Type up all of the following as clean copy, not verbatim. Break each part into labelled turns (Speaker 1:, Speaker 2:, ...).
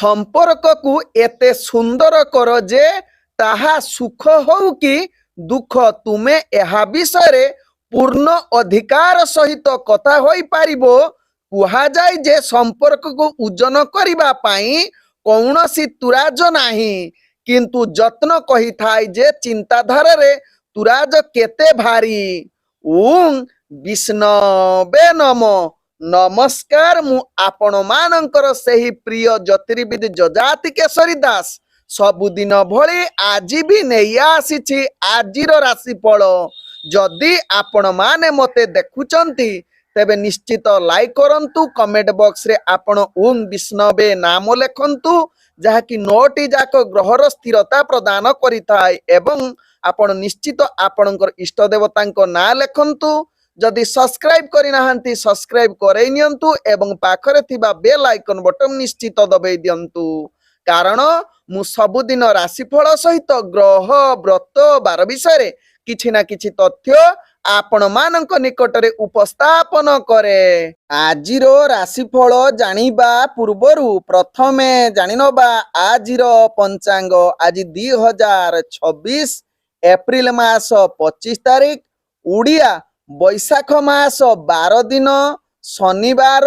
Speaker 1: संपर्क को एते सुंदर कर जे ताहा सुख हो कि दुख तुमे एहा विषय पूर्ण अधिकार सहित कथा होई पारिबो। कुहा जाय जे संपर्क को उजन करिबा पाई कौनसी तुराज नाही, किंतु जत्न कही थाय जे चिंताधारा रे तुराज केते भारी। ओं विष्णवे नमो। नमस्कार, मु आपण मानकर सेही प्रिय ज्योतिर्विद जजाति केशरी दास सबुदिन भली आज भी नहीं आसी आजिर राशिफल। जदि आपण माने मते देखुचंती तेबे निश्चित लाइक करंतु, कमेंट बॉक्स रे आपण ओं विष्णवे नाम लेखंतु जहाँकि 9टी जाक ग्रहर स्थिरता प्रदान करिथाय। एवं आपण निश्चित आपणकर इष्ट देवतांको ना लेखंतु। जदि सब्सक्राइब करि नाहंती सब्सक्राइब करै नियंतु एवं पाखरे थिबा बेल आइकन बटन निश्चित दबाई दियंतु, कारण मु सबुदिन राशिफल सहित ग्रह व्रत बार विषय किछि ना किछि तथ्य आपण मानक निकटरे उपस्थापन करे। आजिर राशिफल जानिबा पूर्वरु प्रथमे जानिनबा आजिर पंचांग। आज 2026 एप्रिल मास 25 तारिख, उड़िया बैशाख मास 12 दिन, शनिवार,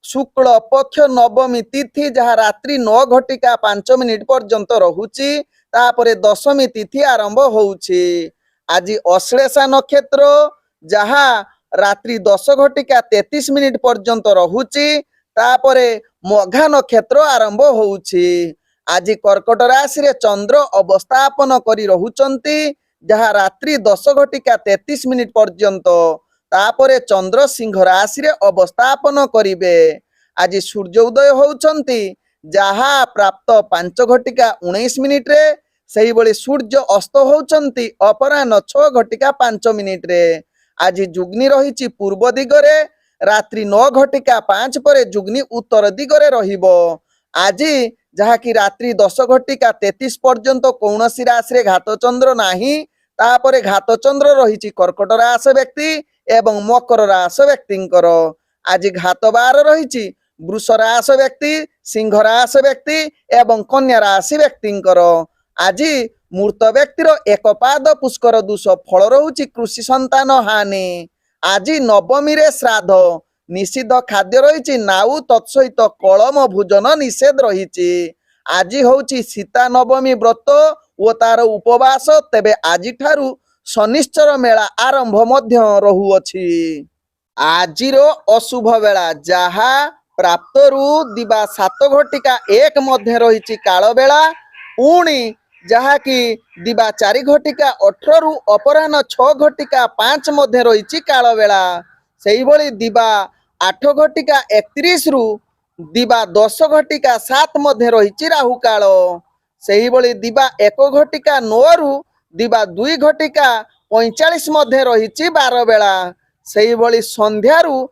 Speaker 1: शुक्ल पक्ष नवमी तिथि जहाँ रात्रि 9 घटिका 5 मिनिट पर्यंत रहुची, तापरे दशमी तिथि आरंभ होउची। आज अश्लेषा नक्षत्र जहाँ रात्रि 10 घटिका 33 मिनिट पर्यंत रहुची, तापरे मघा नक्षत्र आरंभ होउची। आज कर्कट राशि रे चंद्र अवस्थापन करी रहुचंती जहाँ रात्रि 10 घटिका 33 मिनिट पर्यंत, तापरे चंद्र सिंह राशि रे अवस्थापन करिवे। आज सूर्य उदय होउचंती जहाँ प्राप्त 5 घटिका 19 मिनिट रे, सही बळी सूर्य अस्त होउचंती अपराह्न 6 घटिका 5 मिनिट रे। आज जुग्नि रहिची पूर्व दिगरे, रात्रि 9 घटिका 5 परे जुग्नि उत्तर दिगरे रहिबो। आज जहाँ कि रात्रि 10 घटिका 33 पर्यंत कौनसी राशि रे घात चंद्र नाही, तापरे घात चंद्र रहिची कर्कट राशि व्यक्ति एवं मकर राशि व्यक्तिंकर। आज घात बार रहिची वृष राशि व्यक्ति, सिंह राशि व्यक्ति एवं कन्या राशि व्यक्तिंकर। आज मूर्त व्यक्तिर एक पाद पुष्कर दोष फल रहुची कृषि संतान हानि। आज नवमी रे श्राद्ध, निषिद्ध खाद्य रहिची नाउ तत्सहित कलम भोजन निषेध रहिची। आज होउची सीता नवमी व्रत ओ तार उपवास, तेबे आज ठारू शनिश्चर मेला आरंभ मध्य रहुअछि। आजिर अशुभ बेला जहाँ प्राप्त रु दिबा 7 घटिका 1 मध्य रहिची काल बेला, पुणी जहाँ कि दिबा 4 घटिका 18 रु अपराह्न 6 घटिका 5 मध्य रहिची काल बेला। सेही भली दिबा 8 घटिका 31 रु दिबा 10 घटिका 7 मध्य रहिची राहु काल। सेही भली दिबा 1 घटिका 9 रु दिबा 2 घटिका 45 मध्य रहिची 12 बेला। सेही भली संध्यारू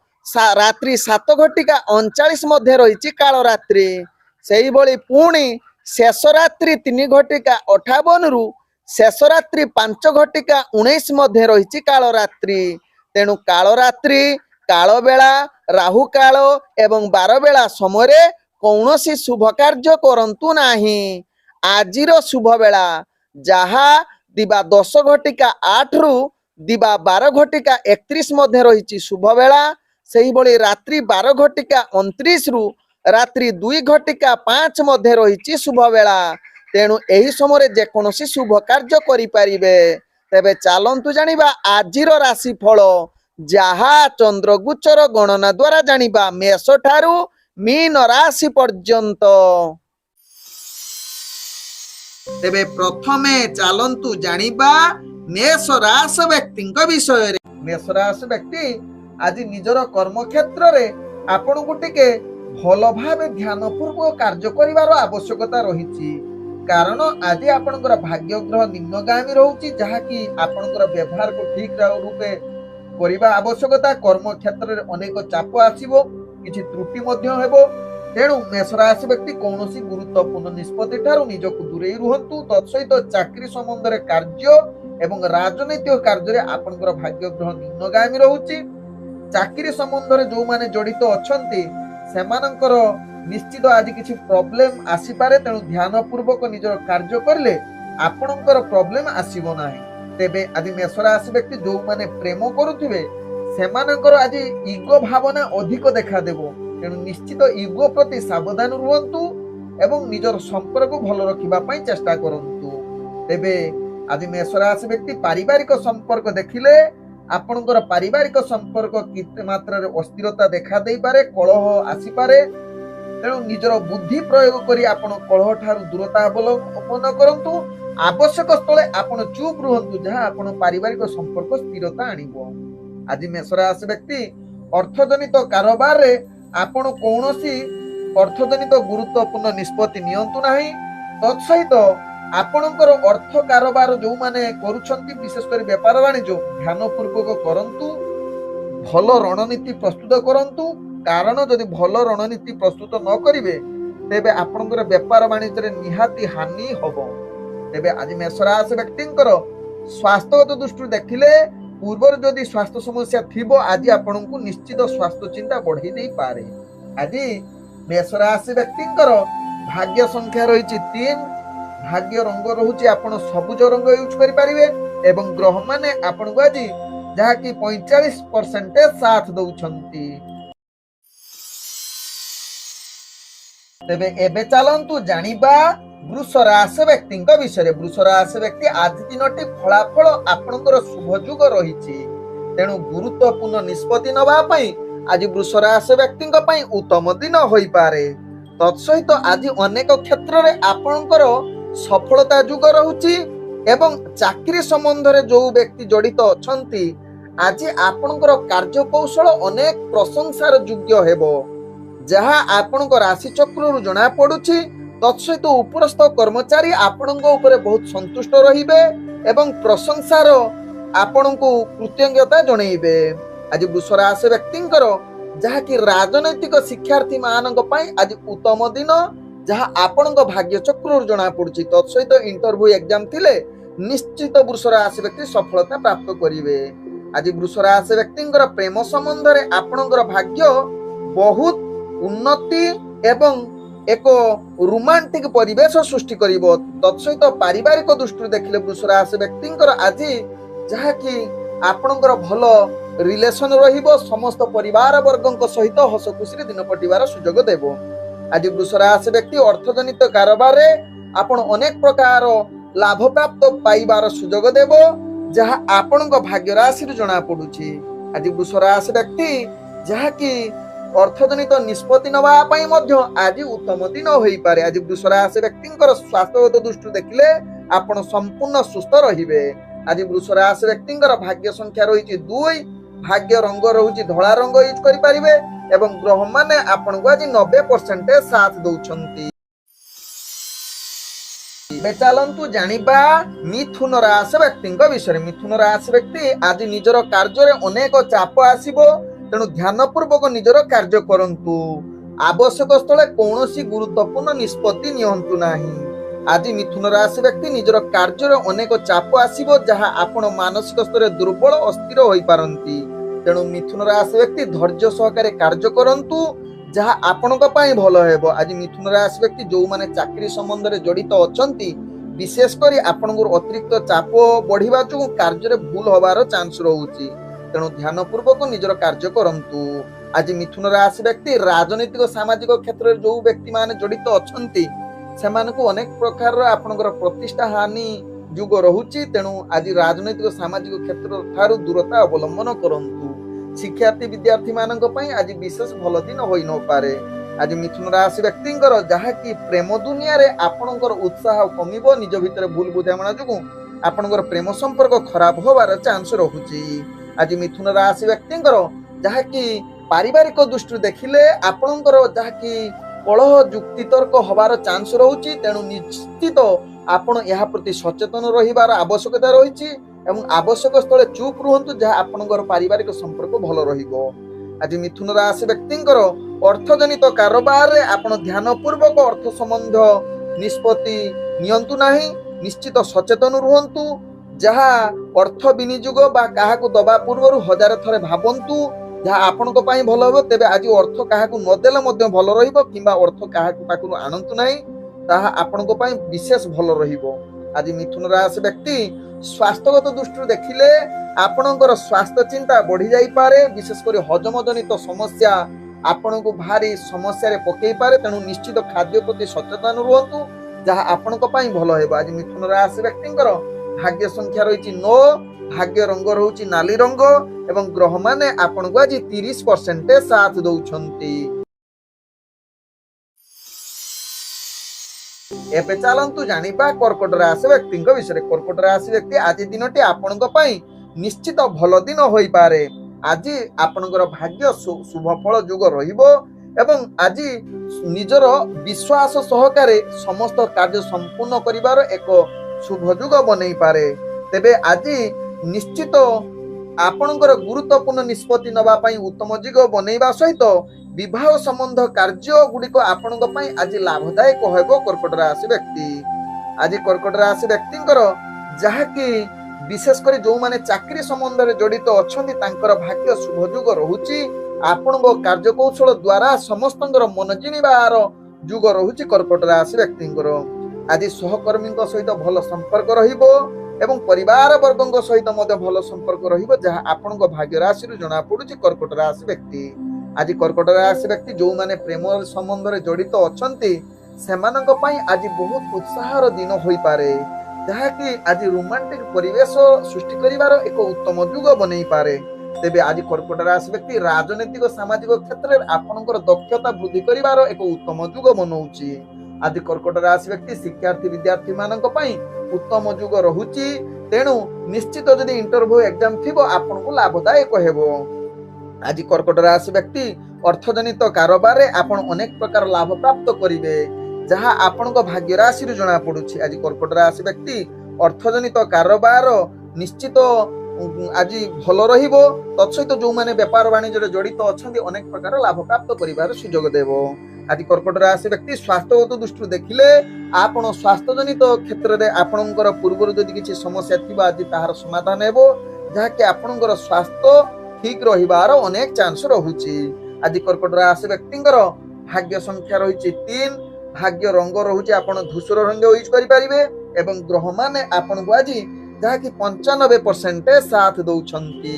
Speaker 1: रात्रि 7 घटिका 39 मध्य रहिची काल रात्रि। सेही भली पुणी शेष रात्रि 3 घटिका 58 रु शेष रात्रि 5 घटिका 19 मध्य रहिची काल रात्रि। तेणु काल रात्रि, काल बेला, राहु काल एवं 12 बेला समय कौनसी शुभ कार्य करंतु नाही। आजिर शुभ बेला जहाँ दिबा 10 घटिका 8 रु दिबा 12 घटिका 31 मध्य रहिची शुभ बेला। सेही भली रात्रि 12 घटिका 29 रु रात्रि 2 घटिका 5 मध्य रहिची शुभ बेला। तेणु एही समय जेकोसी शुभ कार्य करि पारिबे। तेबे चालंतु जानिबा आजिर राशि फल जहाँ चंद्रगुचर गणना द्वारा जानिबा मेष ठारू मीन राशि पर्यंत। तेबे प्रथमे चालंतु जानिबा मेष राशि व्यक्ति विषय। मेष राशि व्यक्ति आज निजर कर्म क्षेत्र रे आपण को टिके भल भावे ध्यान पूर्वक कार्य करिवार आवश्यकता रहिछि, कारण आज आपणकर भाग्य ग्रह निम्नगामी रहउछि जहाँ कि आपणकर व्यवहार को ठीक रूपे करिबा आवश्यकता। कर्म क्षेत्र रे अनेक चाप आसीबो, किछि त्रुटि मध्य हेबो। तेणु मेष राशि व्यक्ति कौनसी गुरुत्वपूर्ण निष्पत्ति ठारू निजको दूरेई रुहंतु। तत्सहित चाकरी संबंध रे कार्य एवं राजनैतिक कार्य रे आपणकर भाग्य ग्रह निम्नगामी रहउछि। चाकरी संबंध रे जो माने जड़ित अछंती सेमानंकर निश्चित आज किसी प्रॉब्लम आसी पारे तेणु ध्यान पूर्वक निजर कार्य करले आपणकर प्रॉब्लम आसीबो नाही। तेबे आज मेष राशि व्यक्ति जो माने प्रेम करुथिबे सेमानकर आज इगो भावना अधिक देखा देबो। तेणु निश्चित इगो प्रति सावधान रुहंतु एवं निजर संपर्क भल रखिबा पई चेष्टा करंतु। तेबे आज मेष राशि व्यक्ति पारिवारिक संपर्क देखिले आपणकर पारिवारिक संपर्क किते मात्रा रे अस्थिरता देखा देई पारे, कलह आसी पारे। तेणु निजर बुद्धि प्रयोग करी आपण कलह ठारू दूरता अवलंबन करंतु। आवश्यक स्थले आपण चुप रुहंतु जहाँ आपण पारिवारिक संपर्क स्थिरता आनिबो। आज मेष राशि व्यक्ति अर्थजनित कारोबार रे आपण कौनसी अर्थजनित गुरुत्वपूर्ण निष्पत्ति नियंतु नाही। तत्सहित आपणकर अर्थ कारोबार जो माने करूछंती विशेषकर व्यापार वाणिज्य ध्यान पूर्वक करंतु, भल रणनीति प्रस्तुत करंतु। कारण जदि भल रणनीति प्रस्तुत न करिवे तेबे आपणकर व्यापार वाणिज्य रे निहाती हानि हबो। तेबे आज मेष राशि व्यक्तिंकर स्वास्थ्यगत दृष्टि देखिले पूर्वर जदि स्वास्थ्य समस्या थिबो आज आपणको निश्चित स्वास्थ्य चिंता बढ़ी देई पारे। आज मेष राशि व्यक्तिंकर भाग्य संख्या रही 3, भाग्य रंग रहुची आपण सबुज रंग यूज करि पारिबे एवं ग्रह माने आपण को आज जहा कि 45% साथ दउछंती। तेबे एबे चलंतु जानिबा वृष राशि व्यक्तिंक विषय। वृष राशि व्यक्ति आज दिनटी फलाफल आपणकर शुभ जुग रहिछि। तेणु गुरुत्वपूर्ण निष्पत्ति नबा पई आज वृष राशि व्यक्तिंक पई उत्तम दिन होई पारे। तत्सहित आज अनेक क्षेत्र रे आपणकर सफलता जुग रहुछि एवं चाकरी संबंध रे जो व्यक्ति जड़ित अछंती आज आपणकर कार्य कौशल अनेक प्रशंसार योग्य हेबो जहा आपणक राशि चक्रु जना पडुछि। तत्सहित उपरस्थ कर्मचारी आपणक ऊपर बहुत संतुष्ट रहिबे एवं प्रशंसार आपणको कृतज्ञता जणैबे। आज वृष राशि व्यक्तिंकर जहा कि राजनैतिक शिक्षार्थी मानक पई आज उत्तम दिन जहा आपणक भाग्य चक्रु जना पडुछि। तत्सहित इंटरव्यू एग्जाम थिले निश्चित वृष राशि व्यक्ति सफलता प्राप्त करिवे। आज वृष राशि व्यक्तिंकर प्रेम संबंध रे आपणकर भाग्य बहुत उन्नति एवं एक रोमांटिक परिवेश सृष्टि करिवो। तत्सहित पारिवारिक दृष्टि देखिले वृष राशि व्यक्तिंकर आज जहा कि आपणकर भल रिलेशन रहिबो, समस्त परिवार वर्गक सहित हस खुशी दिन कटिवार सुयोग देबो। आज वृष राशि व्यक्ति अर्थजनित कारोबार रे आपण अनेक प्रकार लाभ प्राप्त पाइबार सुयोग देबो जहा आपणक भाग्य राशि जना पडुछि। आज वृष राशि व्यक्ति जहा कि अर्थजनित निष्पत्ति नबा पई मध्य आज उत्तम दिन होई पारे। आज वृष राशि व्यक्तिंकर स्वास्थ्यगत दृष्टि देखिले आपण संपूर्ण सुस्थ रहिबे। आज वृष राशि व्यक्तिंकर भाग्य संख्या रही 2, भाग्य रंग रहुची धला रंग यूज करि पारिबे एवं ग्रह माने आपण को आज 90% साथ दउछंती। चलंतु जानिबा मिथुन राशि व्यक्तिंक विषय। मिथुन राशि व्यक्ति आज निजर कार्य रे अनेक चाप आसीबो। तेणु ध्यान पूर्वक निजर कार्य करंतु। आवश्यक स्थले कौनसी गुरुत्वपूर्ण निष्पत्ति नियंतु नाही। आज मिथुन राशि व्यक्ति निजर कार्य रे अनेक चाप आसीबो जहा आपण मानसिक स्तर दुर्बल अस्थिर होई पारंती। तेणु मिथुन राशि व्यक्ति धैर्य सहकारे कार्य करंतु जहा आपणक पई भलो हेबो। आज मिथुन राशि व्यक्ति जो माने चाकरी संबंध रे जड़ित अछंती विशेष करी आपणकर अतिरिक्त चाप बढ़िबा जो कार्य रे भूल होबार चांस रहउची। तेणु ध्यान पूर्वक निजर कार्य करंतु। आज मिथुन राशि व्यक्ति राजनीतिक सामाजिक क्षेत्र रे जो व्यक्ति माने जड़ित अछंती सेमानकु अनेक प्रकार आपणकर प्रतिष्ठा हानि जुग रहुची। तेणु आज राजनीतिक सामाजिक क्षेत्र ठारू दूरता अवलंबन करंतु। शिक्षार्थी विद्यार्थी मानक पई आज विशेष भल दिन होई न पारे। आज मिथुन राशि व्यक्तिंकर जहा कि प्रेम दुनिया रे आपणकर उत्साह कमिबो। निज भितर भूल बुझामणा जुगु आपणकर प्रेम संपर्क खराब होबार चांस रहुची। आज मिथुन राशि व्यक्तिंकर जहा कि पारिवारिक दृष्टि देखिले आपणकर जहा कि कलह युक्ति तर्क होबार चांस रहुची। तेणु निश्चित आपण यहा प्रति सचेतन रहिबार आवश्यकता रहिछि एवं आवश्यक स्थले चुप रुहंतु जहा आपणकर पारिवारिक संपर्क भलो रहिबो। आज मिथुन राशि व्यक्तिंकर अर्थजनित कारोबार रे आपण ध्यान पूर्वक अर्थ संबंध निष्पत्ति नियंतु नाही। निश्चित सचेतन रुहंतु जहा अर्थ विनियोग बा काहाकु दबा पूर्व 1000 थरे भाबंतु ଯାହା ଆପଣଙ୍କ ପାଇଁ ଭଲ ହେବ। ତେବେ ଆଜି ଅର୍ଥ କାହାକୁ ନଦେଲେ ମଧ୍ୟ ଭଲ ରହିବ, କିମ୍ବା ଅର୍ଥ କାହାକୁ ପାଖରୁ ଆଣନ୍ତୁ ନାହିଁ, ତାହା ଆପଣଙ୍କ ପାଇଁ ବିଶେଷ ଭଲ ରହିବ। ଆଜି ମିଥୁନ ରାଶି ବ୍ୟକ୍ତି ସ୍ୱାସ୍ଥ୍ୟଗତ ଦୃଷ୍ଟିରୁ ଦେଖିଲେ ଆପଣଙ୍କର ସ୍ୱାସ୍ଥ୍ୟ ଚିନ୍ତା ବଢି ଯାଇପାରେ। ବିଶେଷ କରି ହଜମ ଜନିତ ସମସ୍ୟା ଆପଣଙ୍କୁ ଭାରି ସମସ୍ୟାରେ ପକେଇ ପାରେ। ତେଣୁ ନିଶ୍ଚିତ ଖାଦ୍ୟ ପ୍ରତି ସଚେତନ ରୁହନ୍ତୁ, ଯାହା ଆପଣଙ୍କ ପାଇଁ ଭଲ ହେବ। ଆଜି ମିଥୁନ ରାଶି ବ୍ୟକ୍ତିଙ୍କର ଭାଗ୍ୟ ସଂଖ୍ୟା ରହିଛି 9, ଭାଗ୍ୟ ରଙ୍ଗ ରହୁଛି ନାଲି ରଙ୍ଗ, ଏବଂ ଗ୍ରହ ମାନେ ଆପଣଙ୍କୁ ଆଜି 30% ସାଥ ଦଉଛନ୍ତି। ଏବେ ଚାଲନ୍ତୁ ଜାଣିବା କର୍କଟ ରାଶି ବ୍ୟକ୍ତିଙ୍କ ବିଷୟରେ। କର୍କଟ ରାଶି ବ୍ୟକ୍ତି ଆଜି ଦିନଟି ଆପଣଙ୍କ ପାଇଁ ନିଶ୍ଚିତ ଭଲ ଦିନ ହୋଇପାରେ। ଆଜି ଆପଣଙ୍କର ଭାଗ୍ୟ ଶୁଭ ଫଳ ଯୋଗ ରହିବ, ଏବଂ ଆଜି ନିଜର ବିଶ୍ୱାସ ସହକାରେ ସମସ୍ତ କାର୍ଯ୍ୟ ସମ୍ପୂର୍ଣ୍ଣ କରିବାର ଏକ ଶୁଭ ଯୋଗ ବନେଇ ପାରେ। ତେବେ ଆଜି ନିଶ୍ଚିତ ଆପଣଙ୍କର ଗୁରୁତ୍ୱପୂର୍ଣ୍ଣ ନିଷ୍ପତ୍ତି ନେବା ପାଇଁ ଉତ୍ତମ ଯୋଗ ବନେଇବା ସହିତ ବିବାହ ସମ୍ବନ୍ଧ କାର୍ଯ୍ୟ ଗୁଡିକ ଆପଣଙ୍କ ପାଇଁ ଆଜି ଲାଭଦାୟକ ହେବ। କର୍କଟ ରାଶି ବ୍ୟକ୍ତି ଆଜି କର୍କଟ ରାଶି ବ୍ୟକ୍ତିଙ୍କର ଯାହାକି ବିଶେଷ କରି ଯୋଉମାନେ ଚାକିରି ସମ୍ବନ୍ଧରେ ଜଡିତ ଅଛନ୍ତି ତାଙ୍କର ଭାଗ୍ୟ ଶୁଭ ଯୋଗ ରହୁଛି। ଆପଣଙ୍କ କାର୍ଯ୍ୟକୌଶଳ ଦ୍ଵାରା ସମସ୍ତଙ୍କର ମନ ଜିଣିବାର ଯୋଗ ରହୁଛି। କର୍କଟ ରାଶି ବ୍ୟକ୍ତିଙ୍କର ଆଜି ସହକର୍ମୀଙ୍କ ସହିତ ଭଲ ସମ୍ପର୍କ ରହିବ, ଏବଂ ପରିବାର ବର୍ଗଙ୍କ ସହିତ ମଧ୍ୟ ଭଲ ସମ୍ପର୍କ ରହିବ, ଯାହା ଆପଣଙ୍କ ଭାଗ୍ୟ ରାଶିରୁ ଜଣା ପଡୁଛି। କର୍କଟ ରାଶି ବ୍ୟକ୍ତି ଆଜି କର୍କଟ ରାଶି ବ୍ୟକ୍ତି ଯୋଉମାନେ ପ୍ରେମ ସମ୍ବନ୍ଧରେ ଜଡିତ ଅଛନ୍ତି ସେମାନଙ୍କ ପାଇଁ ଆଜି ବହୁତ ଉତ୍ସାହର ଦିନ ହୋଇପାରେ, ଯାହାକି ଆଜି ରୋମାଣ୍ଟିକ ପରିବେଶ ସୃଷ୍ଟି କରିବାର ଏକ ଉତ୍ତମ ଯୁଗ ବନେଇ ପାରେ। ତେବେ ଆଜି କର୍କଟ ରାଶି ବ୍ୟକ୍ତି ରାଜନୈତିକ ସାମାଜିକ କ୍ଷେତ୍ରରେ ଆପଣଙ୍କର ଦକ୍ଷତା ବୃଦ୍ଧି କରିବାର ଏକ ଉତ୍ତମ ଯୁଗ ବନଉଛି। ଆଜି କର୍କଟ ରାଶି ବ୍ୟକ୍ତି ଶିକ୍ଷାର୍ଥୀ ବିଦ୍ୟାର୍ଥୀ ମାନଙ୍କ ପାଇଁ ଉତ୍ତମ ଯୁଗ ରହୁଛି। ତେଣୁ ନିଶ୍ଚିତ ଯଦି ଇଣ୍ଟରଭ୍ୟୁ ଏକ୍ଜାମ ଥିବ ଆପଣଙ୍କୁ ଲାଭଦାୟକ ହେବ। ଆଜି କର୍କଟ ରାଶି ବ୍ୟକ୍ତି ଅର୍ଥଜନିତ କାରବାରରେ ଆପଣ ଅନେକ ପ୍ରକାର ଲାଭ ପ୍ରାପ୍ତ କରିବେ, ଯାହା ଆପଣଙ୍କ ଭାଗ୍ୟ ରାଶିରୁ ଜଣା ପଡୁଛି। ଆଜି କର୍କଟ ରାଶି ବ୍ୟକ୍ତି ଅର୍ଥଜନିତ କାରବାର ନିଶ୍ଚିତ ଆଜି ଭଲ ରହିବ। ତତ୍ସହିତ ଯୋଉମାନେ ବେପାର ବାଣିଜ୍ୟରେ ଜଡିତ ଅଛନ୍ତି ଅନେକ ପ୍ରକାର ଲାଭ ପ୍ରାପ୍ତ କରିବାର ସୁଯୋଗ ଦେବ। ଆଜି କର୍କଟ ରାଶି ବ୍ୟକ୍ତି ସ୍ୱାସ୍ଥ୍ୟଗତ ଦୃଷ୍ଟିରୁ ଦେଖିଲେ ଆପଣ ସ୍ୱାସ୍ଥ୍ୟ ଜନିତ କ୍ଷେତ୍ରରେ ଆପଣଙ୍କର ପୂର୍ବରୁ ଯଦି କିଛି ସମସ୍ୟା ଥିବ ଆଜି ତାହାର ସମାଧାନ ହେବ, ଯାହାକି ଆପଣଙ୍କର ସ୍ୱାସ୍ଥ୍ୟ ଠିକ ରହିବାର ଅନେକ ଚାନ୍ସ ରହୁଛି। ଆଜି କର୍କଟ ରାଶି ବ୍ୟକ୍ତିଙ୍କର ଭାଗ୍ୟ ସଂଖ୍ୟା ରହିଛି 3, ଭାଗ୍ୟ ରଙ୍ଗ ରହୁଛି ଆପଣ ଧୂସର ରଙ୍ଗ ୟୁଜ କରିପାରିବେ, ଏବଂ ଗ୍ରହ ମାନେ ଆପଣଙ୍କୁ ଆଜି ଯାହାକି 95% ସାଥ ଦଉଛନ୍ତି।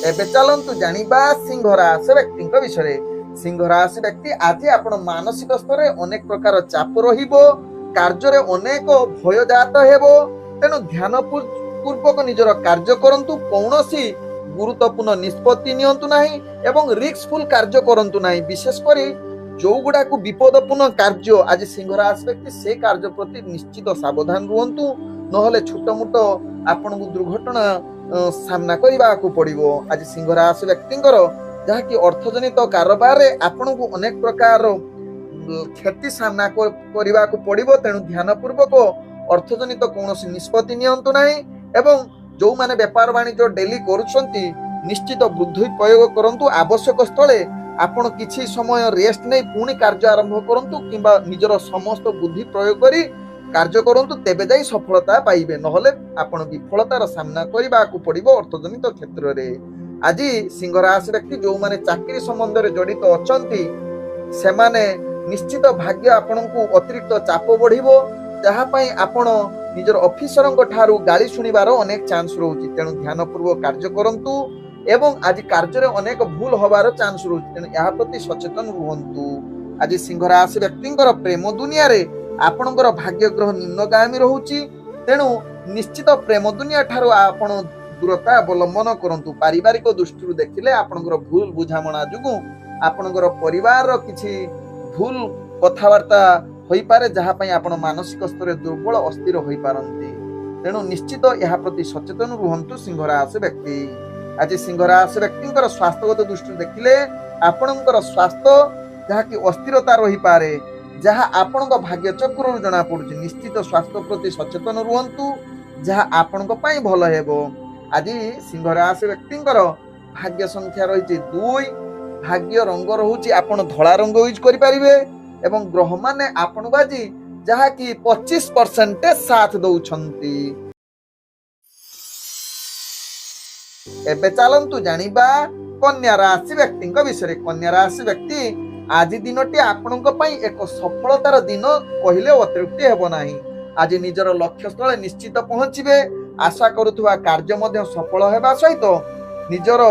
Speaker 1: ଏବେ ଚାଲନ୍ତୁ ଜାଣିବା ସିଂହ ରାଶି ବ୍ୟକ୍ତିଙ୍କ ବିଷୟରେ। ସିଂହ ରାଶି ବ୍ୟକ୍ତି ଆଜି ଆପଣ ମାନସିକ ସ୍ତରରେ ଅନେକ ପ୍ରକାର ଚାପ ରହିବ, କାର୍ଯ୍ୟରେ ଅନେକ ଭୟ ଜାତ ହେବ। ତେଣୁ ଧ୍ୟାନ ପୂର୍ବକ ନିଜର କାର୍ଯ୍ୟ କରନ୍ତୁ, କୌଣସି ଗୁରୁତ୍ୱପୂର୍ଣ୍ଣ ନିଷ୍ପତ୍ତି ନିଅନ୍ତୁ ନାହିଁ, ଏବଂ ରିସ୍କଫୁଲ କାର୍ଯ୍ୟ କରନ୍ତୁ ନାହିଁ। ବିଶେଷ କରି ଯୋଉଗୁଡାକୁ ବିପଦପୂର୍ଣ୍ଣ କାର୍ଯ୍ୟ ଆଜି ସିଂହ ରାଶି ବ୍ୟକ୍ତି ସେ କାର୍ଯ୍ୟ ପ୍ରତି ନିଶ୍ଚିତ ସାବଧାନ ରୁହନ୍ତୁ, ନହେଲେ ଛୋଟ ମୋଟ ଆପଣଙ୍କୁ ଦୁର୍ଘଟଣା ସାମ୍ନା କରିବାକୁ ପଡିବ। ଆଜି ସିଂହ ରାଶି ବ୍ୟକ୍ତିଙ୍କର ଯାହାକି ଅର୍ଥଜନିତ କାରବାରରେ ଆପଣଙ୍କୁ ଅନେକ ପ୍ରକାର କ୍ଷତି ସାମ୍ନା କରିବାକୁ ପଡିବ। ତେଣୁ ଧ୍ୟାନ ପୂର୍ବକ ଅର୍ଥଜନିତ କୌଣସି ନିଷ୍ପତ୍ତି ନିଅନ୍ତୁ ନାହିଁ, ଏବଂ ଯୋଉମାନେ ବେପାର ବାଣିଜ୍ୟ ଡେଲି କରୁଛନ୍ତି ନିଶ୍ଚିତ ବୁଦ୍ଧି ପ୍ରୟୋଗ କରନ୍ତୁ। ଆବଶ୍ୟକ ସ୍ଥଳେ ଆପଣ କିଛି ସମୟ ରେଷ୍ଟ ନେଇ ପୁଣି କାର୍ଯ୍ୟ ଆରମ୍ଭ କରନ୍ତୁ, କିମ୍ବା ନିଜର ସମସ୍ତ ବୁଦ୍ଧି ପ୍ରୟୋଗ କରି କାର୍ଯ୍ୟ କରନ୍ତୁ, ତେବେ ଯାଇ ସଫଳତା ପାଇବେ, ନହେଲେ ଆପଣ ବିଫଳତାର ସାମ୍ନା କରିବାକୁ ପଡିବ ଅର୍ଥଜନିତ କ୍ଷେତ୍ରରେ। ଆଜି ସିଂହ ରାଶି ବ୍ୟକ୍ତି ଯୋଉମାନେ ଚାକିରି ସମ୍ବନ୍ଧରେ ଜଡିତ ଅଛନ୍ତି ସେମାନେ ନିଶ୍ଚିତ ଭାଗ୍ୟ ଆପଣଙ୍କୁ ଅତିରିକ୍ତ ଚାପ ବଢିବ, ଯାହା ପାଇଁ ଆପଣ ନିଜର ଅଫିସରଙ୍କ ଠାରୁ ଗାଳି ଶୁଣିବାର ଅନେକ ଚାନ୍ସ ରହୁଛି। ତେଣୁ ଧ୍ୟାନ ପୂର୍ବକ କାର୍ଯ୍ୟ କରନ୍ତୁ, ଏବଂ ଆଜି କାର୍ଯ୍ୟରେ ଅନେକ ଭୁଲ ହବାର ଚାନ୍ସ ରହୁଛି। ତେଣୁ ଏହା ପ୍ରତି ସଚେତନ ରୁହନ୍ତୁ। ଆଜି ସିଂହ ରାଶି ବ୍ୟକ୍ତିଙ୍କର ପ୍ରେମ ଦୁନିଆରେ ଆପଣଙ୍କର ଭାଗ୍ୟ ଗ୍ରହ ନିମ୍ନଗାମୀ ରହୁଛି। ତେଣୁ ନିଶ୍ଚିତ ପ୍ରେମ ଦୁନିଆ ଠାରୁ ଆପଣ ଦୂରତା ଅବଲମ୍ବନ କରନ୍ତୁ। ପାରିବାରିକ ଦୃଷ୍ଟିରୁ ଦେଖିଲେ ଆପଣଙ୍କର ଭୁଲ ବୁଝାମଣା ଯୋଗୁଁ ଆପଣଙ୍କର ପରିବାରର କିଛି ଭୁଲ କଥାବାର୍ତ୍ତା ହୋଇପାରେ, ଯାହା ପାଇଁ ଆପଣ ମାନସିକ ସ୍ତରରେ ଦୁର୍ବଳ ଅସ୍ଥିର ହୋଇପାରନ୍ତି। ତେଣୁ ନିଶ୍ଚିତ ଏହା ପ୍ରତି ସଚେତନ ରୁହନ୍ତୁ ସିଂହ ରାଶି ବ୍ୟକ୍ତି। ଆଜି ସିଂହ ରାଶି ବ୍ୟକ୍ତିଙ୍କର ସ୍ୱାସ୍ଥ୍ୟଗତ ଦୃଷ୍ଟିରୁ ଦେଖିଲେ ଆପଣଙ୍କର ସ୍ୱାସ୍ଥ୍ୟ ଯାହାକି ଅସ୍ଥିରତା ରହିପାରେ, ଯାହା ଆପଣଙ୍କ ଭାଗ୍ୟ ଚକ୍ରରୁ ଜଣା ପଡୁଛି। ନିଶ୍ଚିତ ସ୍ୱାସ୍ଥ୍ୟ ପ୍ରତି ସଚେତନ ରୁହନ୍ତୁ, ଯାହା ଆପଣଙ୍କ ପାଇଁ ଭଲ ହେବ। ଆଜି ସିଂହ ରାଶି ବ୍ୟକ୍ତିଙ୍କର ଭାଗ୍ୟ ସଂଖ୍ୟା ରହିଛି 2, ଭାଗ୍ୟ ରଙ୍ଗ ରହୁଛି ଆପଣ ଧଳା ରଙ୍ଗ ୟୁଜ କରିପାରିବେ, ଏବଂ ଗ୍ରହ ମାନେ ଆପଣଙ୍କୁ ଆଜି ଯାହାକି 25% ସାଥ ଦଉଛନ୍ତି। एबे चलंतु जानिबा कन्या राशि व्यक्ति विषय। कन्या राशि व्यक्ति आज दिनटी आपणक पई एक सफलतार दिन कहले अत्युक्ति हेब नाही। आज निजर लक्ष्य स्थले निश्चित पहुंचबे। आशा करुथुवा कार्य मध्य सफल हेबा सहित निजर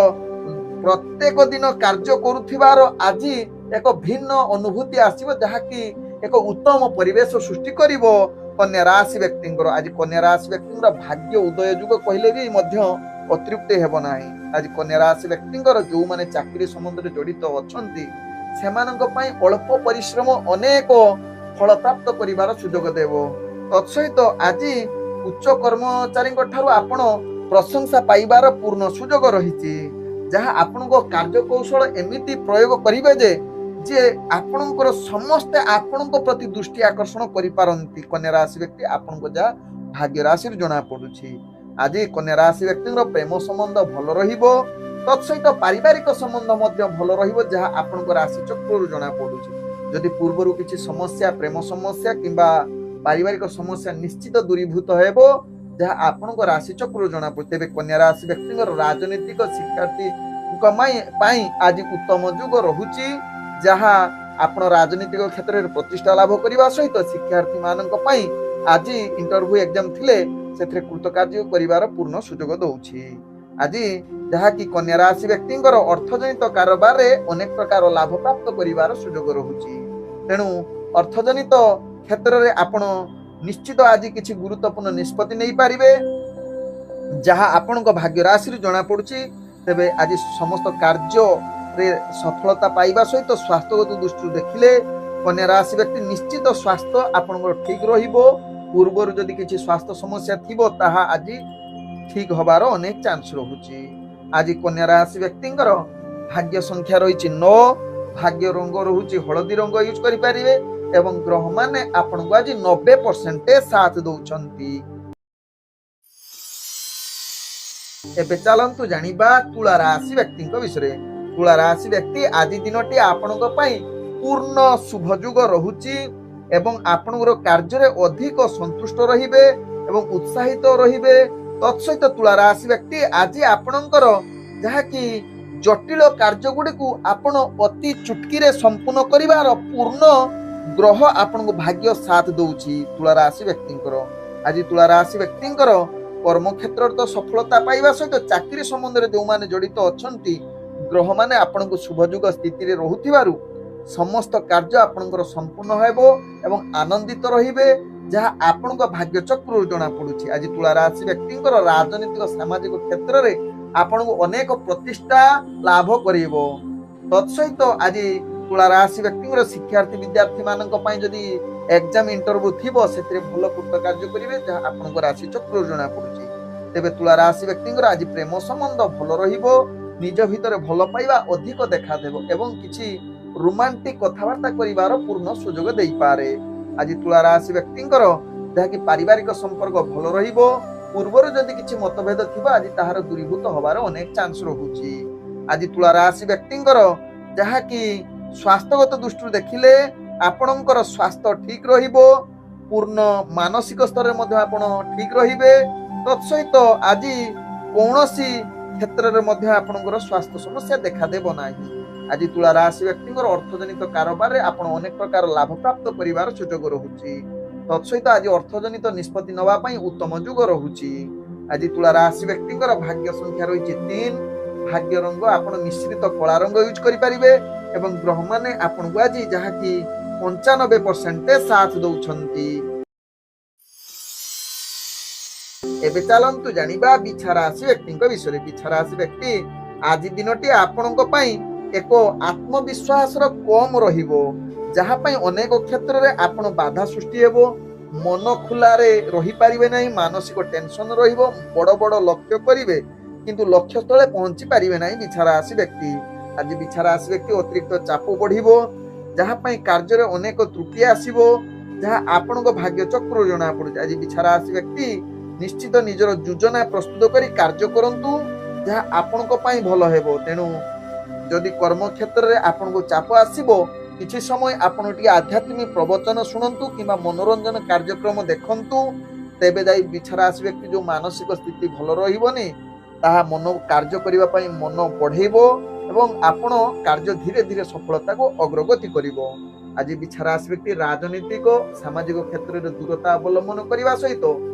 Speaker 1: प्रत्येक दिन कार्य करुथिबार आज एक भिन्न अनुभूति आसीबो, जहाकी एक उत्तम परिवेश सृष्टि करिवो कन्या राशि व्यक्ति। आज कन्या राशि व्यक्ति भाग्य उदय युग कहले भी मध्य अतृप्ति हेब नाही। आज कन्या राशि व्यक्ति जो माने चाकरी संबंध जड़ित अछंती सेमानक पई अल्प परिश्रम अनेक फल प्राप्त करिवार सुजोग देवो। तत्सहित आज उच्च कर्मचारी ठारू आपण प्रशंसा पाइबार पूर्ण सुजोग रहिछि, जहाँ आपनको कार्य कौशल एमिति प्रयोग करिवे जे आपणकर समस्ते आपणको प्रति दृष्टि आकर्षण करि पारंती। कन्या राशि व्यक्ति आपनको जा भाग्य राशि जना पडुछि। आज कन्या राशि व्यक्ति प्रेम संबंध भल रहिबो। तत्सहित पारिवारिक संबंध मध्य भल रहिबो, जहाँ आपणको राशि चक्रु जना पडुछि। जदि पूर्वरु किछि समस्या, प्रेम समस्या किंबा पारिवारिक समस्या निश्चित दूरीभूत हेबो, जहाँ आपणको राशि चक्रु जना पडुछि। तेबे कन्या राशि व्यक्ति राजनीतिक शिक्षार्थी आज उत्तम युग रहुछि, जहाँ आपण राजनीतिक क्षेत्र में प्रतिष्ठा लाभ करने सहित शिक्षार्थी मानक पई आज इंटरव्यू एग्जाम थिले सेथरे कृतकार्य करिवार पूर्ण सुजोग दउछि। आज जहाँ कि कन्या राशि व्यक्ति अर्थजनित कारोबार अनेक प्रकार लाभ प्राप्त करिवार सुजोग रहुछि। तेणु अर्थजनित क्षेत्र में आपण निश्चित आज किछि गुरुत्वपूर्ण निष्पत्ति नहीं पारिबे, जहाँ आपण भाग्य राशि जना पड़ुछि। तेबे आज समस्त कार्य रे सफलता पाइबा सहित स्वास्थ्यगत दृष्टि देखिले कन्या राशि व्यक्ति निश्चित स्वास्थ्य आपन ठीक रहिबो। पूर्वर जदि किछि स्वास्थ्य समस्या थिबो ताहा आज ठीक होबार अनेक चांस रहुछि। आज कन्या राशि व्यक्तिंकर भाग्य संख्या रहिछि 9, भाग्य रंग रहुछि हळदी रंग यूज करि परिबे एवं ग्रह माने आपन को आज 90% साथ दउछंती। एबे चलंतु जानिबा तुला राशि व्यक्ति विषय। तुला राशि व्यक्ति आज दिनटी आपणक पई पूर्ण शुभ युग रहुछि एवं आपणकर कार्य रे अधिक संतुष्ट रहिबे एवं उत्साहित रहिबे। तत्सहित तुला राशि व्यक्ति आज आपणकर जहा कि जटिल कार्य गुडी को आपण अति चुटकी रे संपूर्ण करिवार पूर्ण ग्रह आपन को भाग्य साथ दउछि। तुला राशि व्यक्तिंकर आज तुला राशि व्यक्तिंकर कर्म क्षेत्र तो सफलता पाइबा सहित चाकरी संबंध रे जो माने जड़ित अछंती ग्रह माने आपन को शुभ युग स्थिति रे रहुथिबारु समस्त कार्य आपनकर संपूर्ण हेबो एवं आनंदित रहिबे, जहाँ आपन को भाग्य चक्र जना पड़ुछि। आज तुला राशि व्यक्तिंकर राजनीतिक सामाजिक क्षेत्र रे आपन को अनेक प्रतिष्ठा लाभ करिवो। तत्सहित आज तुला राशि व्यक्तिंकर शिक्षार्थी विद्यार्थी मानक पई जदि एग्जाम इंटरव्यू थिबो सेतरे भलो कृत कार्य करिवे, जहाँ आपन को राशि चक्र जना पड़ुछि। तेबे तुला राशि व्यक्तिंकर आज प्रेम संबंध भल रहिबो, निज भितर भल पाइबा अधिक देखा देबो एवं किछि रोमांटिक कथाबार्ता करिवार पूर्ण सुजोग देई पारे। आज तुला राशि व्यक्तिंकर जहा कि पारिवारिक संपर्क भल रहिबो। पूर्वर जदि किछि मतभेद थिबा आज ताहार दूरीभूत होबार अनेक चांस रहुछि। आज तुला राशि व्यक्तिंकर जहा कि स्वास्थ्यगत दृष्टि देखिले आपणकर स्वास्थ्य ठीक रहिबो, पूर्ण मानसिक स्तर रे मध्ये आपण ठीक रहिबे। तत्सहित आज कौनसी क्षेत्र रे मध्ये आपणकर स्वास्थ्य समस्या देखा देबो नाही। आज तुला राशि व्यक्तिंकर अर्थजनित कारोबार रे आपण अनेक प्रकार लाभ प्राप्त करिवार सुजोग रहुछि। तत्सहित आज अर्थजनित निष्पत्ति नवा पई उत्तम युग रहुछि। आज तुला राशि व्यक्तिंकर भाग्य संख्या रहिछि 3, भाग्य रंग आपण मिश्रित कला रंग यूज करि परिबे एवं ग्रह माने आपण को आज जहा कि 95% साथ दउछंती। एबे चलंतु जानिबा बिछा राशि व्यक्ति विषय। बिछा राशि व्यक्ति आज दिनटी आपणक पई एक आत्मविश्वास कम रहिबो, जहा पई अनेक क्षेत्र रे आपण बाधा सृष्टि हेबो, मन खुला रे रही पारिबे नाही, मानसिक टेंशन रहिबो, बड़ बड़ लक्ष्य करिवे किंतु लक्ष्य स्थले पहुंची पारिबे नाही बिछा राशि व्यक्ति। आज बिछा राशि व्यक्ति अतिरिक्त चाप बढ़िबो, जहा पई कार्य रे अनेक त्रुटि आसीबो, जहा आपण को भाग्य चक्र जना पड़ुछि। आज बिछा राशि व्यक्ति निश्चित निजर योजना प्रस्तुत करी कार्य करंतु, जहा आपण को पई भलो हेबो। तेनु जदि कर्म क्षेत्र रे आपण को चाप आसीबो, किछि समय आपण टी आध्यात्मिक प्रवचन सुनंतु किंबा मनोरंजन कार्यक्रम देखंतु, तेबे जाई बिछा राशि व्यक्ति जो मानसिक स्थिति भलो रहिबोनी ତାହା ମନ କାର୍ଯ୍ୟ କରିବା ପାଇଁ ମନ ବଢେଇବ ଏବଂ ଆପଣ କାର୍ଯ୍ୟ ଧୀରେ ଧୀରେ ସଫଳତାକୁ ଅଗ୍ରଗତି କରିବ। ଆଜି ବିଛା ରାଶି ବ୍ୟକ୍ତି ରାଜନୈତିକ ସାମାଜିକ କ୍ଷେତ୍ରରେ ଦୂରତା ଅବଲମ୍ବନ କରିବା ସହିତ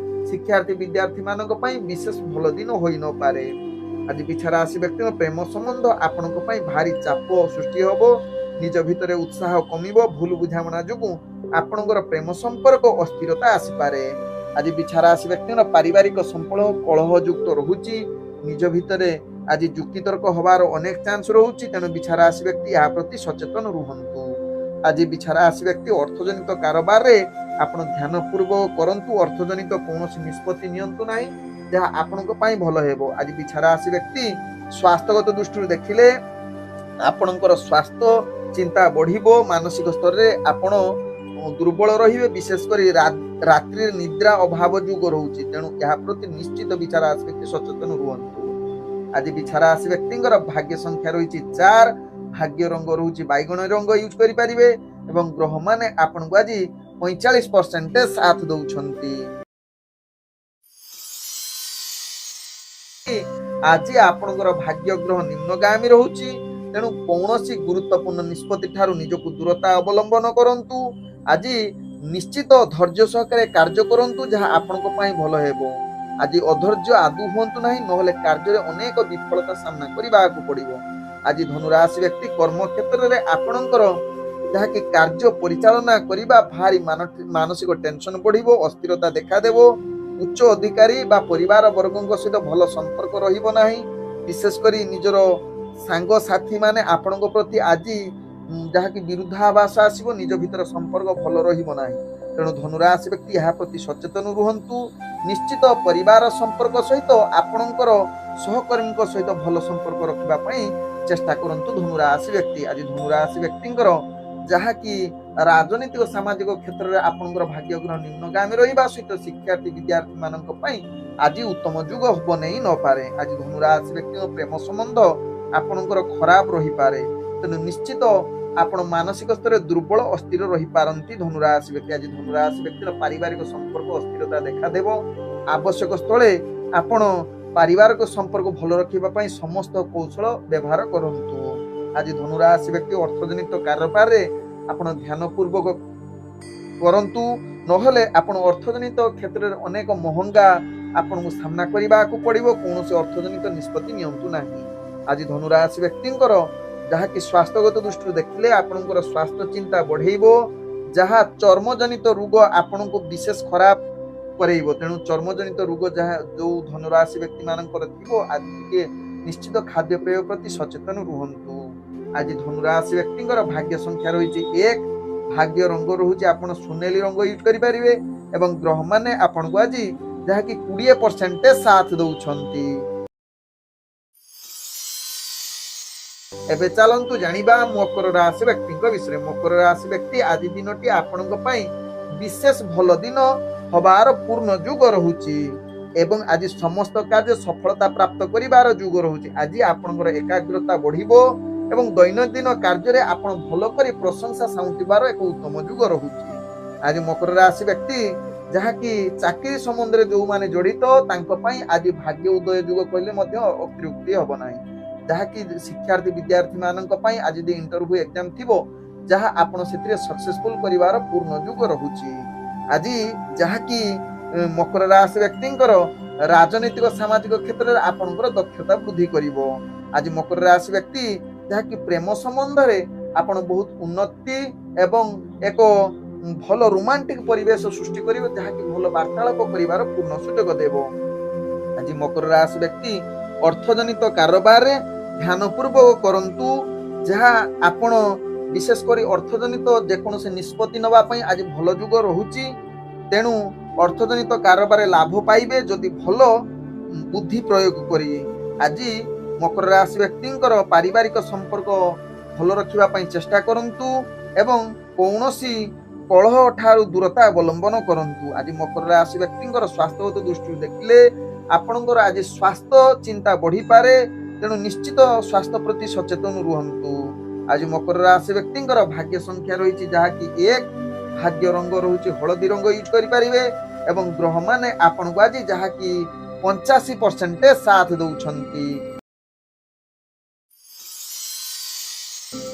Speaker 1: ଶିକ୍ଷାର୍ଥୀ ବିଦ୍ୟାର୍ଥୀ ମାନଙ୍କ ପାଇଁ ବିଶେଷ ଭଲ ଦିନ ହୋଇ ନପାରେ। ଆଜି ବିଛା ରାଶି ବ୍ୟକ୍ତିଙ୍କ ପ୍ରେମ ସମ୍ବନ୍ଧ ଆପଣଙ୍କ ପାଇଁ ଭାରି ଚାପ ସୃଷ୍ଟି ହବ। ନିଜ ଭିତରେ ଉତ୍ସାହ କମିବ। ଭୁଲ ବୁଝାମଣା ଯୋଗୁଁ ଆପଣଙ୍କର ପ୍ରେମ ସମ୍ପର୍କ ଅସ୍ଥିରତା ଆସିପାରେ। ଆଜି ବିଛା ରାଶି ବ୍ୟକ୍ତିଙ୍କର ପାରିବାରିକ ସମ୍ପର୍କ କଳହଯୁକ୍ତ ରହୁଛି। ନିଜ ଭିତରେ ଆଜି ଯୁକ୍ତିତର୍କ ହବାର ଅନେକ ଚାନ୍ସ ରହୁଛି। ତେଣୁ ବିଛା ରାଶି ବ୍ୟକ୍ତି ଏହା ପ୍ରତି ସଚେତନ ରୁହନ୍ତୁ। ଆଜି ବିଛା ରାଶି ବ୍ୟକ୍ତି ଅର୍ଥଜନିତ କାରବାରରେ ଆପଣ ଧ୍ୟାନ ପୂର୍ବକ କରନ୍ତୁ। ଅର୍ଥଜନିତ କୌଣସି ନିଷ୍ପତ୍ତି ନିଅନ୍ତୁ ନାହିଁ ଯାହା ଆପଣଙ୍କ ପାଇଁ ଭଲ ହେବ। ଆଜି ବିଛା ରାଶି ବ୍ୟକ୍ତି ସ୍ୱାସ୍ଥ୍ୟଗତ ଦୃଷ୍ଟିରୁ ଦେଖିଲେ ଆପଣଙ୍କର ସ୍ୱାସ୍ଥ୍ୟ ଚିନ୍ତା ବଢିବ। ମାନସିକ ସ୍ତରରେ ଆପଣ ଦୁର୍ବଳ ରହିବେ। ବିଶେଷ କରି ରାତ୍ରିରେ ନିଦ୍ରା ଅଭାବ ଯୋଗ ରହୁଛି। ତେଣୁ ଏହା ପ୍ରତି ନିଶ୍ଚିତ ବିଛା ରାଶି ବ୍ୟକ୍ତି ସଚେତନ ରୁହନ୍ତୁ। ଆଜି ବିଛା ରାଶି ବ୍ୟକ୍ତିଙ୍କର ଭାଗ୍ୟ ସଂଖ୍ୟା ରହିଛି 4। ଭାଗ୍ୟ ରଙ୍ଗ ରହୁଛି ବାଇଗଣ ରଙ୍ଗ ୟୁଜ କରିପାରିବେ ଏବଂ ଗ୍ରହ ମାନେ ଆପଣଙ୍କୁ ଆଜି 45% ସାଥ ଦଉଛନ୍ତି। ଆଜି ଆପଣଙ୍କର ଭାଗ୍ୟ ଗ୍ରହ ନିମ୍ନଗାମୀ ରହୁଛି। ତେଣୁ କୌଣସି ଗୁରୁତ୍ୱପୂର୍ଣ୍ଣ ନିଷ୍ପତ୍ତି ଠାରୁ ନିଜକୁ ଦୂରତା ଅବଲମ୍ବନ କରନ୍ତୁ। ଆଜି ନିଶ୍ଚିତ ଧୈର୍ଯ୍ୟ ସହକାରେ କାର୍ଯ୍ୟ କରନ୍ତୁ ଯାହା ଆପଣଙ୍କ ପାଇଁ ଭଲ ହେବ। ଆଜି ଅଧୈର୍ଯ୍ୟ ଆଦୌ ହୁଅନ୍ତୁ ନାହିଁ, ନହେଲେ କାର୍ଯ୍ୟରେ ଅନେକ ବିଫଳତା ସାମ୍ନା କରିବାକୁ ପଡିବ। ଆଜି ଧନୁରାଶି ବ୍ୟକ୍ତି କର୍ମକ୍ଷେତ୍ରରେ ଆପଣଙ୍କର ଯାହାକି କାର୍ଯ୍ୟ ପରିଚାଳନା କରିବା ଭାରି ମାନସିକ ଟେନସନ ବଢିବ, ଅସ୍ଥିରତା ଦେଖାଦେବ। ଉଚ୍ଚ ଅଧିକାରୀ ବା ପରିବାର ବର୍ଗଙ୍କ ସହିତ ଭଲ ସମ୍ପର୍କ ରହିବ ନାହିଁ। ବିଶେଷ କରି ନିଜର ସାଙ୍ଗସାଥୀ ମାନେ ଆପଣଙ୍କ ପ୍ରତି ଆଜି ଯାହାକି ବିରୁଦ୍ଧାଭାସ ଆସିବ। ନିଜ ଭିତରେ ସମ୍ପର୍କ ଭଲ ରହିବ ନାହିଁ। ତେଣୁ ଧନୁରାଶି ବ୍ୟକ୍ତି ଏହା ପ୍ରତି ସଚେତନ ରୁହନ୍ତୁ। ନିଶ୍ଚିତ ପରିବାର ସମ୍ପର୍କ ସହିତ ଆପଣଙ୍କର ସହକର୍ମୀଙ୍କ ସହିତ ଭଲ ସମ୍ପର୍କ ରଖିବା ପାଇଁ ଚେଷ୍ଟା କରନ୍ତୁ ଧନୁରାଶି ବ୍ୟକ୍ତି। ଆଜି ଧନୁରାଶି ବ୍ୟକ୍ତିଙ୍କର ଯାହାକି ରାଜନୈତିକ ସାମାଜିକ କ୍ଷେତ୍ରରେ ଆପଣଙ୍କର ଭାଗ୍ୟ ଗ୍ରହ ନିମ୍ନଗାମୀ ରହିବା ସହିତ ଶିକ୍ଷାର୍ଥୀ ବିଦ୍ୟାର୍ଥୀ ମାନଙ୍କ ପାଇଁ ଆଜି ଉତ୍ତମ ଯୁଗ ବନେଇ ନପାରେ। ଆଜି ଧନୁରାଶି ବ୍ୟକ୍ତିଙ୍କ ପ୍ରେମ ସମ୍ବନ୍ଧ ଆପଣଙ୍କର ଖରାପ ରହିପାରେ। ତେଣୁ ନିଶ୍ଚିତ ଆପଣ ମାନସିକ ସ୍ତରରେ ଦୁର୍ବଳ ଅସ୍ଥିର ରହିପାରନ୍ତି ଧନୁରାଶି ବ୍ୟକ୍ତି। ଆଜି ଧନୁରାଶି ବ୍ୟକ୍ତିର ପାରିବାରିକ ସମ୍ପର୍କ ଅସ୍ଥିରତା ଦେଖାଦେବ। ଆବଶ୍ୟକ ସ୍ଥଳେ ଆପଣ ପାରିବାରିକ ସମ୍ପର୍କ ଭଲ ରଖିବା ପାଇଁ ସମସ୍ତ କୌଶଳ ବ୍ୟବହାର କରନ୍ତୁ। ଆଜି ଧନୁରାଶି ବ୍ୟକ୍ତି ଅର୍ଥଜନିତ କାରବାରରେ ଆପଣ ଧ୍ୟାନ ପୂର୍ବକ କରନ୍ତୁ, ନହେଲେ ଆପଣ ଅର୍ଥଜନିତ କ୍ଷେତ୍ରରେ ଅନେକ ମହଙ୍ଗା ଆପଣଙ୍କୁ ସାମ୍ନା କରିବାକୁ ପଡିବ। କୌଣସି ଅର୍ଥଜନିତ ନିଷ୍ପତ୍ତି ନିଅନ୍ତୁ ନାହିଁ। ଆଜି ଧନୁରାଶି ବ୍ୟକ୍ତିଙ୍କର ଯାହାକି ସ୍ୱାସ୍ଥ୍ୟଗତ ଦୃଷ୍ଟିରୁ ଦେଖିଲେ ଆପଣଙ୍କର ସ୍ୱାସ୍ଥ୍ୟ ଚିନ୍ତା ବଢେଇବ, ଯାହା ଚର୍ମଜନିତ ରୋଗ ଆପଣଙ୍କୁ ବିଶେଷ ଖରାପ କରେଇବ। ତେଣୁ ଚର୍ମଜନିତ ରୋଗ ଯାହା ଯୋଉ ଧନୁରାଶି ବ୍ୟକ୍ତି ମାନଙ୍କର ଥିବ ଆଜି ଟିକେ ନିଶ୍ଚିତ ଖାଦ୍ୟପେୟ ପ୍ରତି ସଚେତନ ରୁହନ୍ତୁ। ଆଜି ଧନୁରାଶି ବ୍ୟକ୍ତିଙ୍କର ଭାଗ୍ୟ ସଂଖ୍ୟା ରହିଛି 1। ଭାଗ୍ୟ ରଙ୍ଗ ରହୁଛି ଆପଣ ସୁନେଲି ରଙ୍ଗ ୟୁଜ କରିପାରିବେ ଏବଂ ଗ୍ରହ ମାନେ ଆପଣଙ୍କୁ ଆଜି ଯାହାକି 20% ସାଥ ଦଉଛନ୍ତି। ଏବେ ଚାଲନ୍ତୁ ଜାଣିବା ମକର ରାଶି ବ୍ୟକ୍ତିଙ୍କ ବିଷୟରେ। ମକର ରାଶି ବ୍ୟକ୍ତି ଆଜି ଦିନଟି ଆପଣଙ୍କ ପାଇଁ ବିଶେଷ ଭଲ ଦିନ ହବାର ପୂର୍ଣ୍ଣ ଯୁଗ ରହୁଛି ଏବଂ ଆଜି ସମସ୍ତ କାର୍ଯ୍ୟ ସଫଳତା ପ୍ରାପ୍ତ କରିବାର ଯୁଗ ରହୁଛି। ଆଜି ଆପଣଙ୍କର ଏକାଗ୍ରତା ବଢିବ ଏବଂ ଦୈନନ୍ଦିନ କାର୍ଯ୍ୟରେ ଆପଣ ଭଲ କରି ପ୍ରଶଂସା ସାଉଁଟିବାର ଏକ ଉତ୍ତମ ଯୁଗ ରହୁଛି। ଆଜି ମକର ରାଶି ବ୍ୟକ୍ତି ଯାହାକି ଚାକିରି ସମ୍ବନ୍ଧରେ ଯୋଉମାନେ ଜଡିତ ତାଙ୍କ ପାଇଁ ଆଜି ଭାଗ୍ୟ ଉଦୟ ଯୁଗ କହିଲେ ମଧ୍ୟ ଅତ୍ୟୁକ୍ତି ହବ ନାହିଁ। ଯାହାକି ଶିକ୍ଷାର୍ଥୀ ବିଦ୍ୟାର୍ଥୀ ମାନଙ୍କ ପାଇଁ ଆଜି ଯଦି ଇଣ୍ଟରଭ୍ୟୁ ଏକ୍ଜାମ ଥିବ ଯାହା ଆପଣ ସେଥିରେ ସକ୍ସେସଫୁଲ କରିବାର ପୂର୍ଣ୍ଣ ଯୁଗ ରହୁଛି। ଆଜି ଯାହାକି ମକର ରାଶି ବ୍ୟକ୍ତିଙ୍କର ରାଜନୈତିକ ସାମାଜିକ କ୍ଷେତ୍ରରେ ଆପଣଙ୍କର ଦକ୍ଷତା ବୃଦ୍ଧି କରିବ। ଆଜି ମକର ରାଶି ବ୍ୟକ୍ତି ଯାହାକି ପ୍ରେମ ସମ୍ବନ୍ଧରେ ଆପଣ ବହୁତ ଉନ୍ନତି ଏବଂ ଏକ ଭଲ ରୋମାଣ୍ଟିକ ପରିବେଶ ସୃଷ୍ଟି କରିବେ, ଯାହାକି ଭଲ ବାର୍ତ୍ତାଳାପ କରିବାର ପୂର୍ଣ୍ଣ ସୁଯୋଗ ଦେବ। ଆଜି ମକର ରାଶି ବ୍ୟକ୍ତି ଅର୍ଥଜନିତ କାରବାରରେ ଧ୍ୟାନ ପୂର୍ବକ କରନ୍ତୁ, ଯାହା ଆପଣ ବିଶେଷ କରି ଅର୍ଥଜନିତ ଯେକୌଣସି ନିଷ୍ପତ୍ତି ନେବା ପାଇଁ ଆଜି ଭଲ ଯୁଗ ରହୁଛି। ତେଣୁ ଅର୍ଥଜନିତ କାରବାରରେ ଲାଭ ପାଇବେ ଯଦି ଭଲ ବୁଦ୍ଧି ପ୍ରୟୋଗ କରିବେ। ଆଜି ମକର ରାଶି ବ୍ୟକ୍ତିଙ୍କର ପାରିବାରିକ ସମ୍ପର୍କ ଭଲ ରଖିବା ପାଇଁ ଚେଷ୍ଟା କରନ୍ତୁ ଏବଂ କୌଣସି କଳହ ଠାରୁ ଦୂରତା ଅବଲମ୍ବନ କରନ୍ତୁ। ଆଜି ମକର ରାଶି ବ୍ୟକ୍ତିଙ୍କର ସ୍ୱାସ୍ଥ୍ୟଗତ ଦୃଷ୍ଟିରୁ ଦେଖିଲେ ଆପଣଙ୍କର ଆଜି ସ୍ୱାସ୍ଥ୍ୟ ଚିନ୍ତା ବଢିପାରେ। ତେଣୁ ନିଶ୍ଚିତ ସ୍ୱାସ୍ଥ୍ୟ ପ୍ରତି ସଚେତନ ରୁହନ୍ତୁ। ଆଜି ମକର ରାଶି ବ୍ୟକ୍ତିଙ୍କର ଭାଗ୍ୟ ସଂଖ୍ୟା ରହିଛି ଯାହାକି 1। ଭାଗ୍ୟ ରଙ୍ଗ ରହୁଛି ହଳଦୀ ରଙ୍ଗ ୟୁଜ କରିପାରିବେ ଏବଂ ଗ୍ରହ ମାନେ ଆପଣଙ୍କୁ ଆଜି ଯାହାକି 85% साथ दौछंती।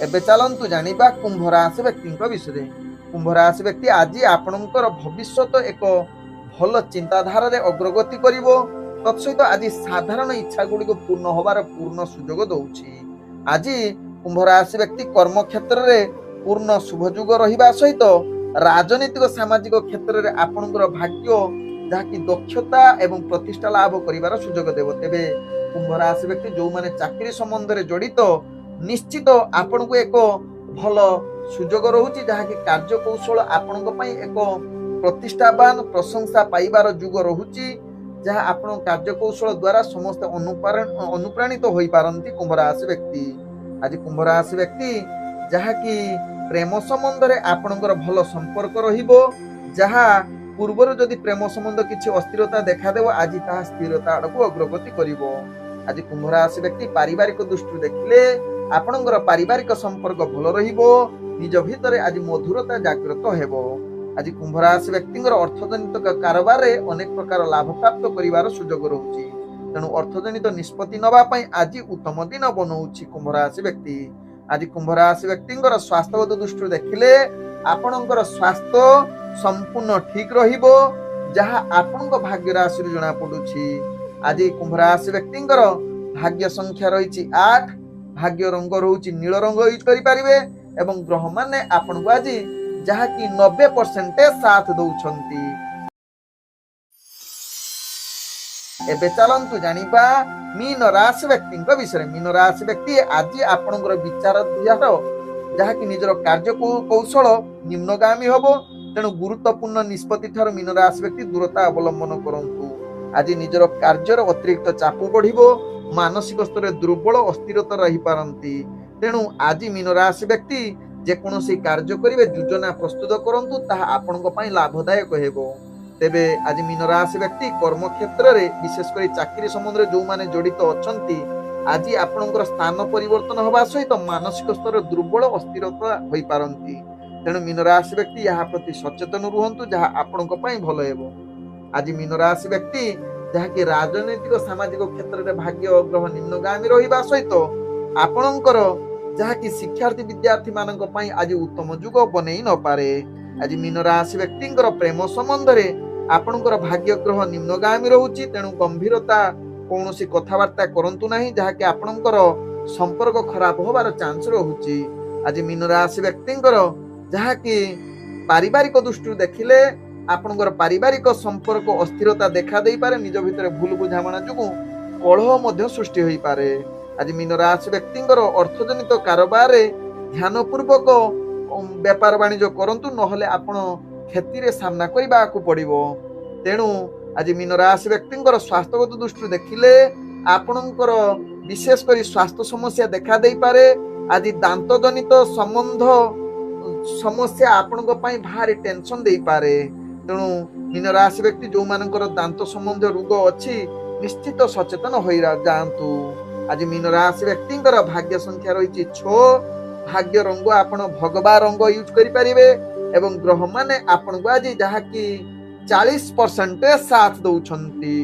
Speaker 1: एबे चलंतु जानिबा कुंभ राशि व्यक्तिଙ୍କ विषय। कुंभ राशि व्यक्ति आज आपणकर भविष्यत एक भल चिंताधारा रे अग्रगति करिवो। तत्सहित आज साधारण इच्छा गुड़ी को पूर्ण होबार पूर्ण सुजोग दउछि। आज कुंभ राशि व्यक्ति कर्म क्षेत्र रे पूर्ण शुभयुग रहिबा सहित राजनीतिक सामाजिक क्षेत्र रे आपणकर भाग्य जहाँकि दक्षता एवं प्रतिष्ठा लाभ करिवार सुजोग देव। तेबे कुंभ राशि व्यक्ति जो माने चाकरी संबंध रे जड़ित निश्चित आपण को एक भल सुजोग रहुछि जहाँकि कार्य कौशल आपण एक प्रतिष्ठावान प्रशंसा पाइबार जुग रहुछि जहाँ आपण कार्य कौशल द्वारा समस्त अनुप्राणित होई पारंती कुंभ राशि व्यक्ति। आज कुंभ राशि व्यक्ति जहाँकि प्रेम संबंध रे आपणकर भल संपर्क रहिबो। जहाँ पूर्वर जदि प्रेम संबंध किछि अस्थिरता देखा देव आज ताहा स्थिरता आड़क अग्रगति करिवो। आज कुंभ राशि व्यक्ति पारिवारिक दृष्टि देखिले आपणकर पारिवारिक संपर्क भल रहिबो। निज भितरे आज मधुरता जागृत हेबो। आज कुंभ राशि व्यक्तिଙ୍କର अर्थजनित कारोबार रे अनेक प्रकार लाभ प्राप्त करिवार सुजोग रहुछि। तेणु अर्थजनित निष्पत्ति नबा पई आज उत्तम दिन बनौछि कुंभ राशि व्यक्ति। आज कुंभ राशि व्यक्तिଙ୍କର स्वास्थ्यगत दृष्टि देखिले आपणकर स्वास्थ्य संपूर्ण ठीक रहिबो जहाँ आपणक भाग्य राशि जणा पडुछि। आज कुंभ राशि व्यक्तिଙ୍କର भाग्य संख्या रहिछि 8। भाग्य रंग रहुछि नील रंग यूज करि परिबे एवं ग्रह माने आपणको आज जहाँ कि 90% साथ दौछंती। एबे चलंतु जानिबा मीन राशि व्यक्तिଙ୍କ विषय। मीन राशि व्यक्ति आज आपणकर विचार जहाँ कि निजर कार्य कौशल निम्नगामी हबो। तेणु गुरुत्वपूर्ण निष्पत्ति ठार मीन राशि व्यक्ति दूरता अवलंबन करंतु। आज निजर कार्यर अतिरिक्त चाप बढ़िबो। मानसिक स्तर दुर्बल अस्थिरता रही पारंती। तेणु आज मीन राशि व्यक्ति जेकोसी कार्य करिवे योजना प्रस्तुत करंतु ताहा आपणक पई लाभदायक हेबो। तेबे आज मीन राशि व्यक्ति कर्म क्षेत्र रे विशेष करी चाकरी संबंध रे जो माने जड़ित अछंती आज आपणकर स्थान परिवर्तन होबा सहित मानसिक स्तर दुर्बल अस्थिरता होई पारंती। तेणु मीन राशि व्यक्ति यहाँ प्रति सचेतन रुहंतु जहाँ आपणक पई भलो हेबो। आज मीन राशि व्यक्ति जहाँ कि राजनैतिक सामाजिक क्षेत्र रे भाग्य ग्रह निम्नगामी रहिबा सहित आपणकर जहाँ कि शिक्षार्थी विद्यार्थी मानक पई आज उत्तम जुग बनै न पारे। आज मीन राशि व्यक्तिଙ୍କର प्रेम संबंध रे आपणकर भाग्य ग्रह निम्नगामी रहुछि। तेणु गंभीरता कौनसी कथबार्ता करंतु नाही जहाँ कि आपणकर संपर्क खराब होबार चांस रहुछि। आज मीन राशि व्यक्तिଙ୍କର जहाँ कि पारिवारिक दृष्टि देखिले आपणकर पारिवारिक संपर्क अस्थिरता देखा देई पारे। निज भितर भूल बुझामणा जुगु कलह मध्य सृष्टि होई पारे। आज मीन राशि व्यक्तिଙ୍କର अर्थजनित कारोबार रे ध्यान पूर्वक व्यापार वाणिज्य करंतु नहले आपण क्षति रे सामना करबाकू पड़िबो। तेणु आज मीन राशि व्यक्तिଙ୍କର स्वास्थ्यगत दृष्टि देखिले आपणकर विशेष करी स्वास्थ्य समस्या देखा देई पारे। आज दांत जनित संबंध समस्या आपणक पई भारी टेंशन देई पारे। तेणु मीन राशि व्यक्ति जो मानकर दांत संबंध रोग अछि निश्चित सचेतन होई जांतु। आज मीन राशि व्यक्तिଙ୍କର भाग्य संख्या रही 6। भाग्य रंग आपण भगवा रंग यूज करि परिबे एवं ग्रह माने आपण को आज जहाँ कि 40% साथ दौछंती।